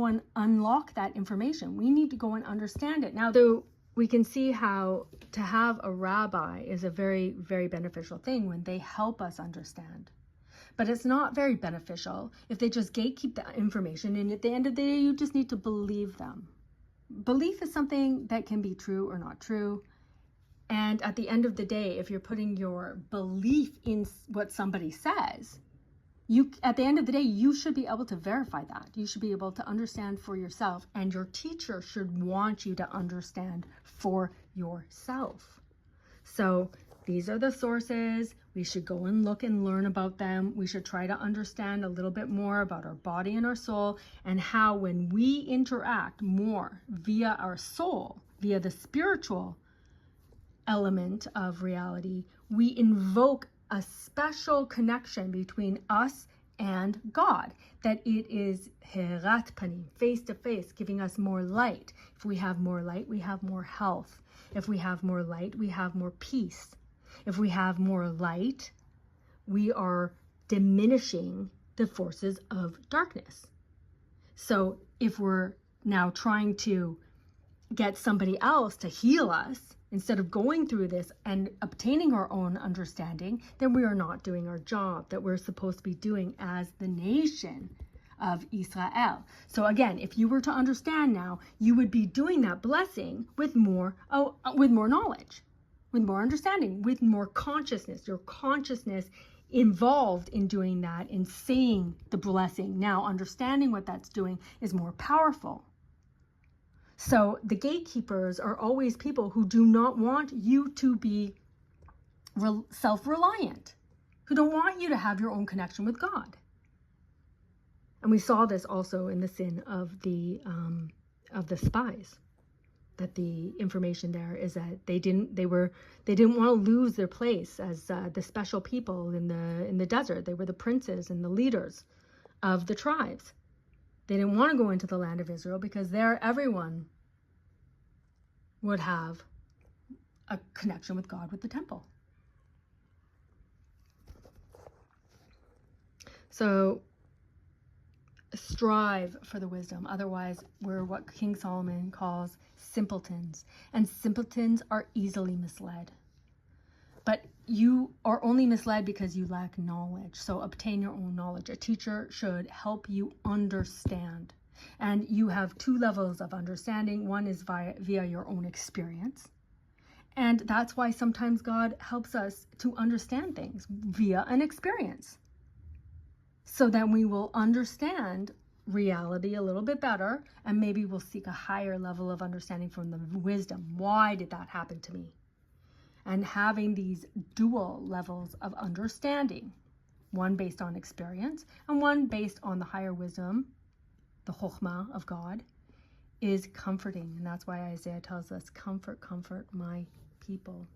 go and unlock that information. We need to go and understand it. Now, we can see how to have a rabbi is a very, very beneficial thing when they help us understand. But it's not very beneficial if they just gatekeep the information, and at the end of the day, you just need to believe them. Belief is something that can be true or not true. And at the end of the day, if you're putting your belief in what somebody says, at the end of the day, you should be able to verify that. You should be able to understand for yourself, and your teacher should want you to understand for yourself. So these are the sources. We should go and look and learn about them. We should try to understand a little bit more about our body and our soul, and how when we interact more via our soul, via the spiritual element of reality, we invoke a special connection between us and God, that it is herat panim, face to face, giving us more light. If we have more light, we have more health. If we have more light, we have more peace. If we have more light, we are diminishing the forces of darkness. So if we're now trying to get somebody else to heal us, instead of going through this and obtaining our own understanding, then we are not doing our job that we're supposed to be doing as the nation of Israel. So again, if you were to understand now, you would be doing that blessing with more knowledge, with more understanding, with more consciousness. Your consciousness involved in doing that, in saying the blessing, now understanding what that's doing, is more powerful. So the gatekeepers are always people who do not want you to be self-reliant, who don't want you to have your own connection with God. And we saw this also in the sin of the spies, that the information there is that they didn't want to lose their place as the special people in the desert. They were the princes and the leaders of the tribes. They didn't want to go into the land of Israel because there everyone would have a connection with God, with the temple. So strive for the wisdom. Otherwise, we're what King Solomon calls simpletons. And simpletons are easily misled. But you are only misled because you lack knowledge. So obtain your own knowledge. A teacher should help you understand. And you have two levels of understanding. One is via your own experience. And that's why sometimes God helps us to understand things via an experience, so that we will understand reality a little bit better, and maybe we'll seek a higher level of understanding from the wisdom. Why did that happen to me? And having these dual levels of understanding, one based on experience and one based on the higher wisdom, the chokhmah of God, is comforting. And that's why Isaiah tells us, comfort, comfort my people.